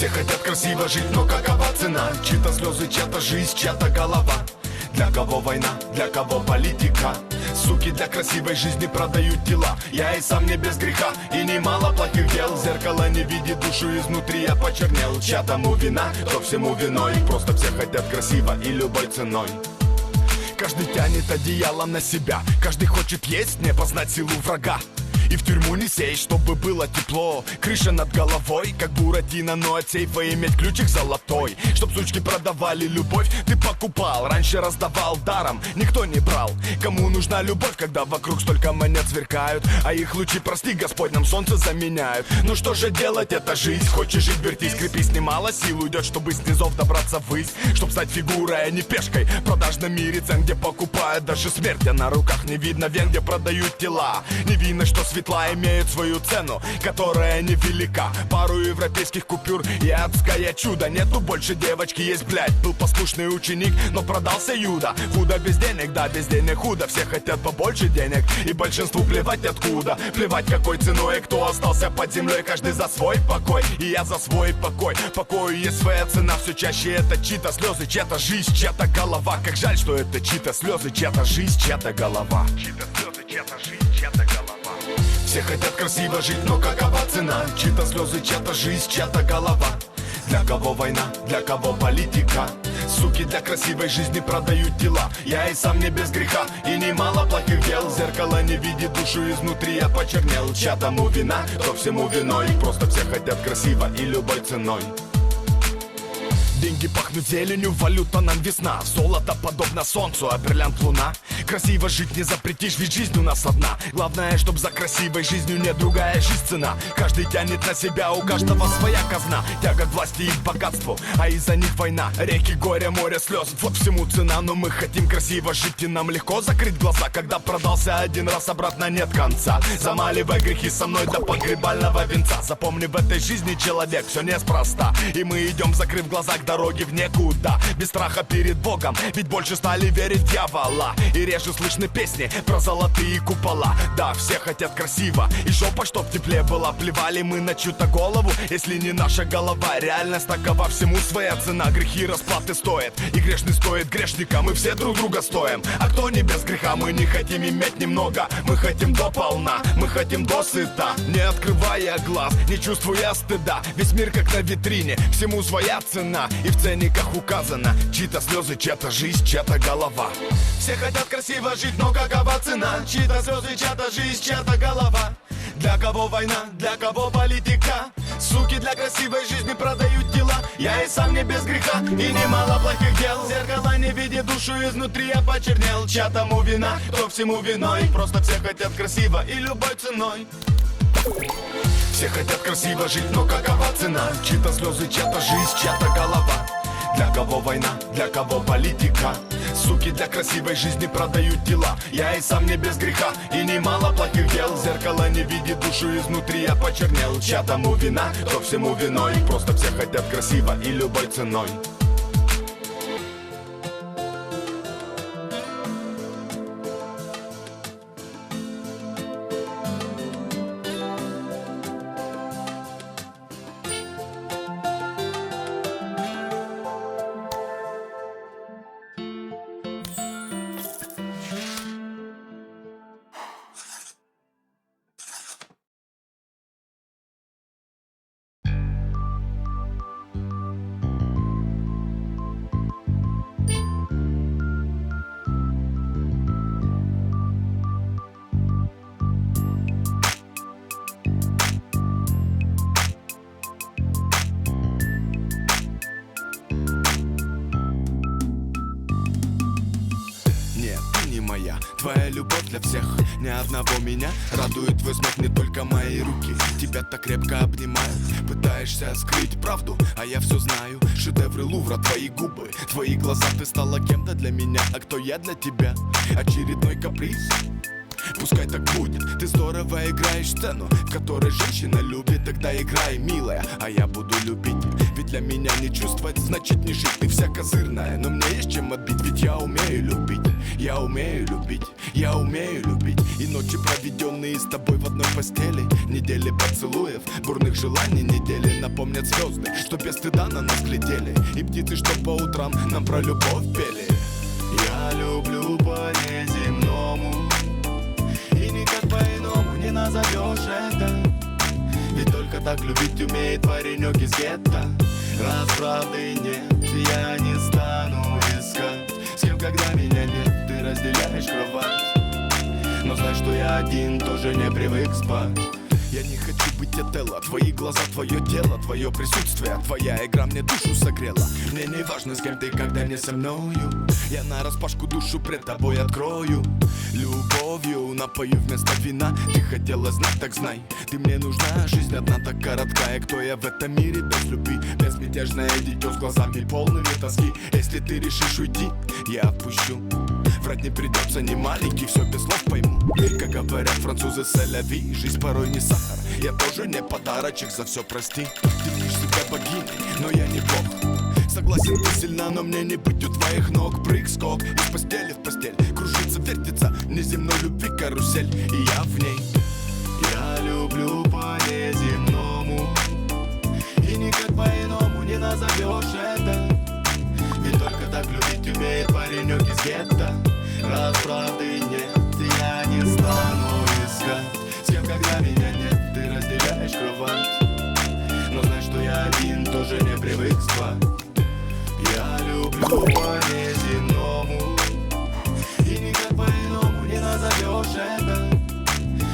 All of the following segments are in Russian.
Все хотят красиво жить, но какова цена? Чьи-то слезы, чья-то жизнь, чья-то голова. Для кого война, для кого политика? Суки для красивой жизни продают тела. Я и сам не без греха, и немало плохих дел. Зеркало не видит душу изнутри, я почернел. Чья тому вина, кто всему виной. Просто все хотят красиво и любой ценой. Каждый тянет одеяло на себя, каждый хочет есть, не познать силу врага. И в тюрьму не сесть, чтобы было тепло. Крыша над головой, как Буратино, но от сейфа иметь ключик золотой. Чтоб сучки продавали любовь, ты покупал. Раньше раздавал даром, никто не брал. Кому нужна любовь, когда вокруг столько монет сверкают, а их лучи, прости Господь, нам солнце заменяют. Ну что же делать, это жизнь. Хочешь жить, вертись, крепись, немало сил уйдет, чтобы с низов добраться ввысь. Чтоб стать фигурой, а не пешкой в продажном мире цен, где покупают даже смерть. А на руках не видно вен, где продают тела. Не видно, что светла имеют свою цену, которая невелика. Пару европейских купюр и адское чудо. Нету больше девочки, есть, блядь. Был послушный ученик, но продался Юда. Худо без денег, да, без денег худо. Все хотят побольше денег, и большинству плевать откуда. Плевать какой ценой, кто остался под землей. Каждый за свой покой, и я за свой покой. Покою есть своя цена, все чаще это чьи-то слезы, чья-то жизнь, чья-то голова. Как жаль, что это чьи-то слезы, чья-то жизнь, чья-то голова. Чьи-то слезы, чья-то жизнь, чья-то голова. Все хотят красиво жить, но какова цена? Чьи-то слезы, чья-то жизнь, чья-то голова. Для кого война, для кого политика? Суки для красивой жизни продают тела. Я и сам не без греха, и немало плохих дел. Зеркало не видит душу изнутри, я почернел. Чья тому вина, кто всему виной. Просто все хотят красиво и любой ценой. Деньги пахнут зеленью, валюта нам весна. Золото подобно солнцу, а бриллиант луна. Красиво жить не запретишь, ведь жизнь у нас одна. Главное, чтоб за красивой жизнью не другая жизнь цена. Каждый тянет на себя, у каждого своя казна. Тяга к власти и к богатству, а из-за них война. Реки, горя, море слез, вот всему цена. Но мы хотим красиво жить, и нам легко закрыть глаза, когда продался один раз, обратно нет конца. Замаливай грехи со мной до погребального венца. Запомни, в этой жизни человек, все неспроста. И мы идем, закрыв глаза, к дороге в никуда. Без страха перед Богом, ведь больше стали верить в дьявола. И реже слышны песни про золотые купола. Да, все хотят красиво, и жопа чтоб в тепле была. Плевали мы на чью-то голову, если не наша голова. Реальность такова, всему своя цена. Грехи расплаты стоят, и грешный стоит грешника. Мы все друг друга стоим, а кто не без греха? Мы не хотим иметь немного, мы хотим дополна. Мы хотим досыта, не открывая глаз, не чувствуя стыда. Весь мир как на витрине, всему своя цена. И в ценниках указано, чьи-то слезы, чья-то жизнь, чья-то голова. Все хотят красиво жить, но какова цена? Чьи-то слезы, чья-то жизнь, чья-то голова. Для кого война, для кого политика? Суки для красивой жизни продают тела. Я и сам не без греха, и немало плохих дел. Зеркало не видит душу изнутри, я почернел. Чья тому вина, кто всему виной. Просто все хотят красиво и любой ценой. Все хотят красиво жить, но какова цена? Чьи-то слезы, чья-то жизнь, чья-то голова. Для кого война, для кого политика? Суки для красивой жизни продают тела. Я и сам не без греха, и немало плохих дел. Зеркало не видит душу изнутри, я почернел. Чья тому вина, кто всему виной. Просто все хотят красиво и любой ценой. Твоя любовь для всех, ни одного меня радует твой смех, не только мои руки тебя так крепко обнимают. Пытаешься скрыть правду, а я все знаю. Шедевры Лувра, твои губы, твои глаза. Ты стала кем-то для меня, а кто я для тебя? Очередной каприз? Пускай так будет, ты здорово играешь сцену, в которой женщина любит, тогда играй, милая, а я буду любить. Ведь для меня не чувствовать, значит не жить. Ты вся козырная, но мне есть чем отбить, ведь я умею любить. Я умею любить, я умею любить. И ночи, проведенные с тобой в одной постели. Недели поцелуев, бурных желаний недели. Напомнят звезды, что без стыда на нас глядели. И птицы, что по утрам нам про любовь пели. Я люблю по-неземному, и никак по-иному не назовешь это. Ведь только так любить умеет паренек из гетто. Раз правды нет, я не стану искать с кем, когда меня нет, ты разделяешь кровать. Но знай, что я один тоже не привык спать. Я не хочу быть Отелло, твои глаза, твое тело, твое присутствие, твоя игра мне душу согрела. Мне не важно, с кем ты, когда не со мною. Я нараспашку душу пред тобой открою. Любовью напою вместо вина. Ты хотела знать, так знай, ты мне нужна. Жизнь одна так короткая, кто я в этом мире без любви? Безмятежное дитё с глазами полными тоски. Если ты решишь уйти, я отпущу. Врать не придется, не маленький, все без слов пойму. Как говорят французы, c'est-la-vie, жизнь порой не сахар. Я тоже не подарочек, за все прости. Ты мнишь себя богиней, но я не бог. Согласен, ты сильна, но мне не быть у твоих ног. Прыг-скок из постели в постель, кружится, вертится неземной любви карусель. И я в ней. Я люблю по-неземному, и никак по-иному не назовешь это. Ведь только так любить умеет паренек из гетто. Раз правды нет, я не стану искать с кем, когда меня нет, ты разделяешь кровать. Но знай, что я один тоже не привык спать. Я люблю по-неземному, и никак по-иному не назовешь это.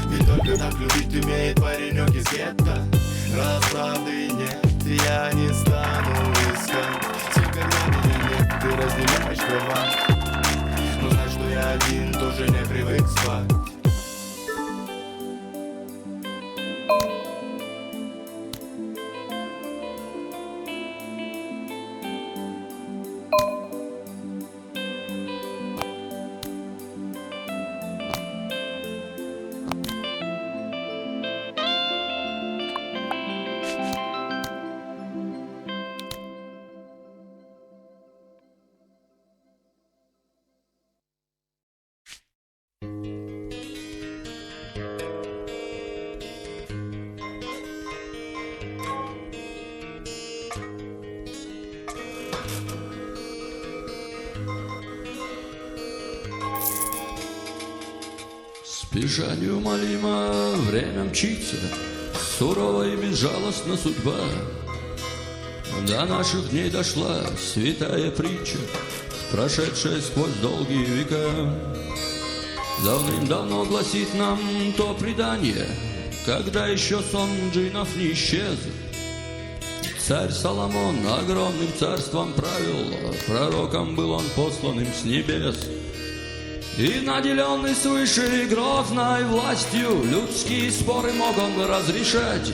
Ведь только так любить умеет паренек из гетто. Раз правды нет, я не стану искать с кем, когда меня нет, ты разделяешь кровать. Но знай, что я один тоже не привык спать. Спеша неумолимо время мчится, сурова и безжалостна судьба. До наших дней дошла святая притча, прошедшая сквозь долгие века. Давным-давно гласит нам то предание, когда еще сон джиннов не исчез. Царь Соломон огромным царством правил, пророком был он посланным с небес. И наделенный свыше грозной властью, людские споры мог он разрешать.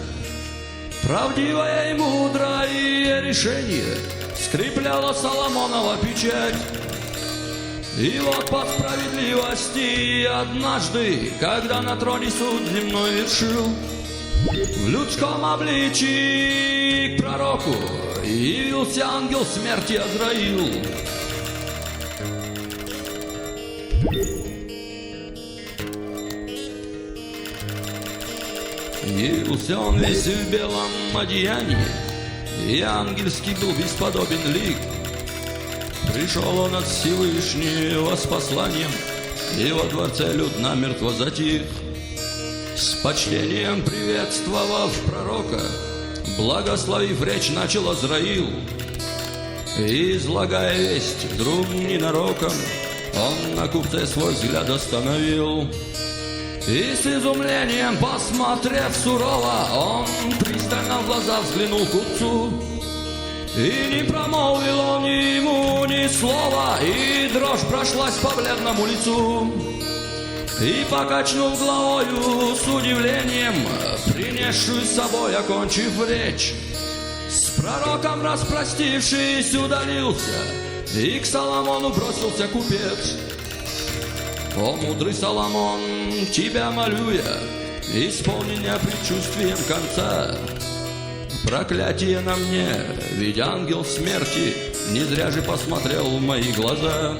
Правдивое и мудрое решение скрепляло Соломонова печать. И вот по справедливости однажды, когда на троне суд земной вершил, в людском обличии к пророку явился ангел смерти Азраил. Явился он весь в белом одеянии, и ангельский был бесподобен лик. Пришел он от Всевышнего с посланием, и во дворце люд намертво затих. С почтением приветствовав пророка, благословив речь, начал Азраил. И, излагая весть вдруг ненароком, он на купце свой взгляд остановил. И с изумлением, посмотрев сурово, он пристально в глаза взглянул купцу. И не промолвил он ему ни слова, и дрожь прошлась по бледному лицу. И, покачнув головою с удивлением, принесшую с собой, окончив речь, с пророком распростившись, удалился, и к Соломону бросился купец. О, мудрый Соломон, тебя молю я, исполни меня предчувствием конца. Проклятие на мне, ведь ангел смерти не зря же посмотрел в мои глаза.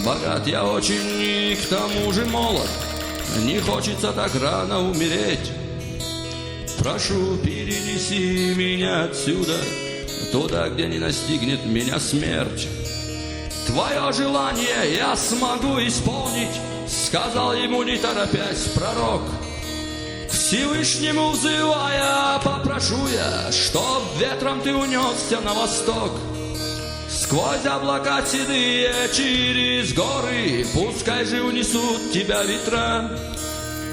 Богат я очень и к тому же молод, не хочется так рано умереть. Прошу, перенеси меня отсюда, туда, где не настигнет меня смерть. Твое желание я смогу исполнить, сказал ему, не торопясь, пророк. К Всевышнему взывая, попрошу я, чтоб ветром ты унесся на восток. Сквозь облака седые, через горы, пускай же унесут тебя ветра.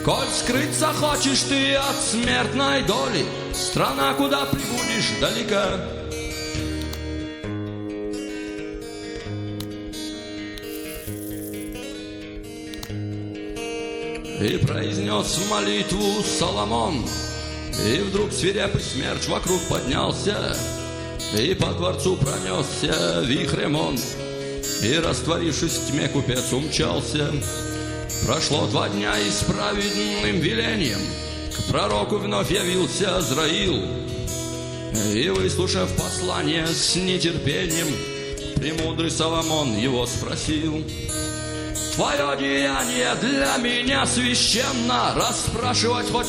Коль скрыться хочешь ты от смертной доли, страна, куда прибудешь, далека. И произнес молитву Соломон, и вдруг свирепый смерч вокруг поднялся, и по дворцу пронесся вихрем он, и, растворившись в тьме, купец умчался. Прошло 2 дня, и с праведным велением к пророку вновь явился Азраил. И, выслушав послание с нетерпением, премудрый Соломон его спросил: «Твое деяние для меня священно, расспрашивать хоть